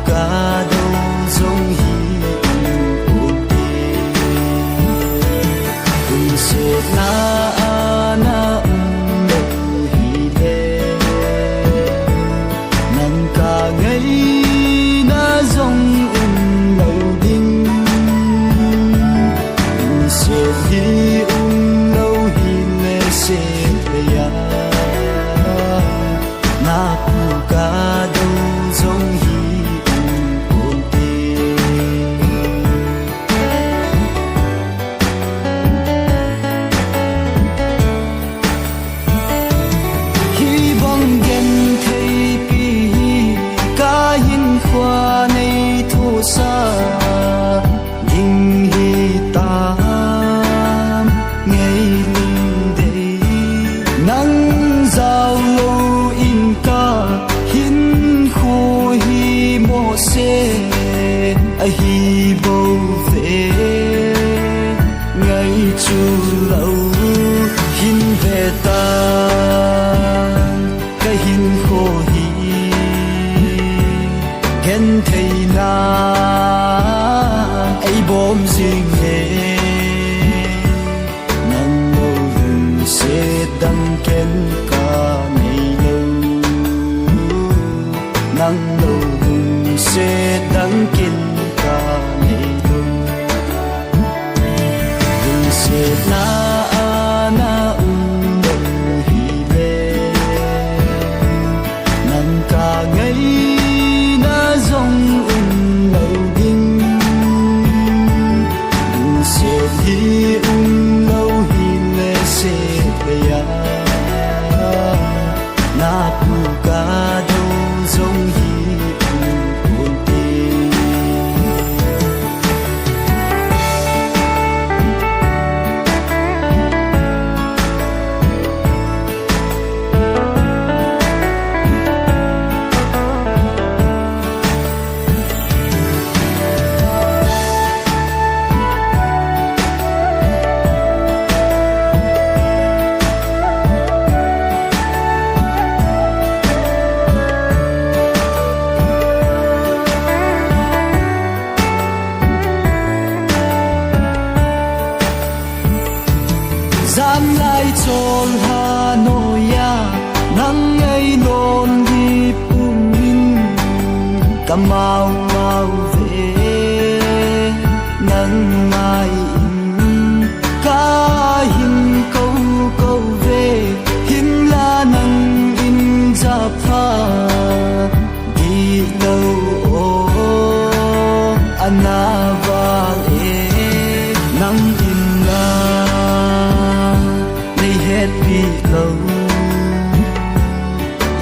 ca đâu giống hi ung ung se na hi le nang ca ngây na giống lâu đinh se hi lâu hi le se ya na ca đâu giống hi qua này thô xa nhưng hi ta ngày linh đây nắng giao lâu in ca hin khô hi mô se hi bầu về ngày chu lâu hin về ta cái hin khô hi gen thầy na ai bom riêng nghe nang lâu hùng sẽ đăng ken ca này lâu nang lâu hùng sẽ đăng ken ca này lâu hùng sẽ na lâu hi le nang ca ngây giống lâu đinh se hi lâu hi le se ya na pu ca đâu giống hi ung Giam lại chôn Hà Nội nắng ấy nôn đi bùn min cầm mau mau về nắng mai ca hin câu câu về hin la nắng in ra pha đi lâu ô ana va e nắng in la hết đi lâu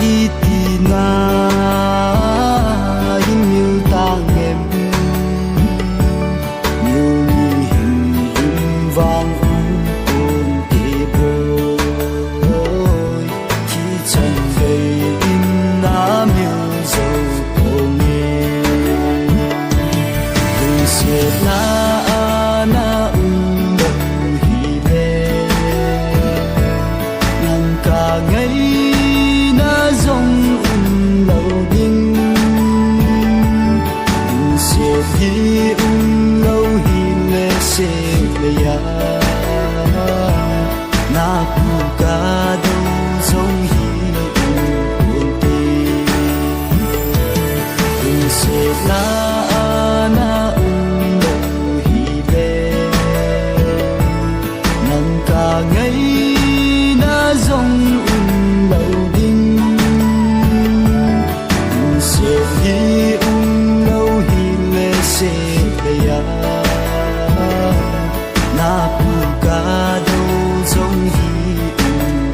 y tì na hình như ta em nhiều hình hình vang ôm tê bôi khi chẳng về in na miêu dầu cô nghe đừng xếp na ngày na giống lâu đinh se hi lâu hi le se ya na pu ca đâu giống hi ung se na lâu hi le nang ca ngày na giống lâu đinh se hi lâu hi le se ya na pu ca đâu giống hi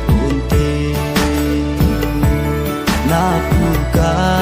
ung na pu ca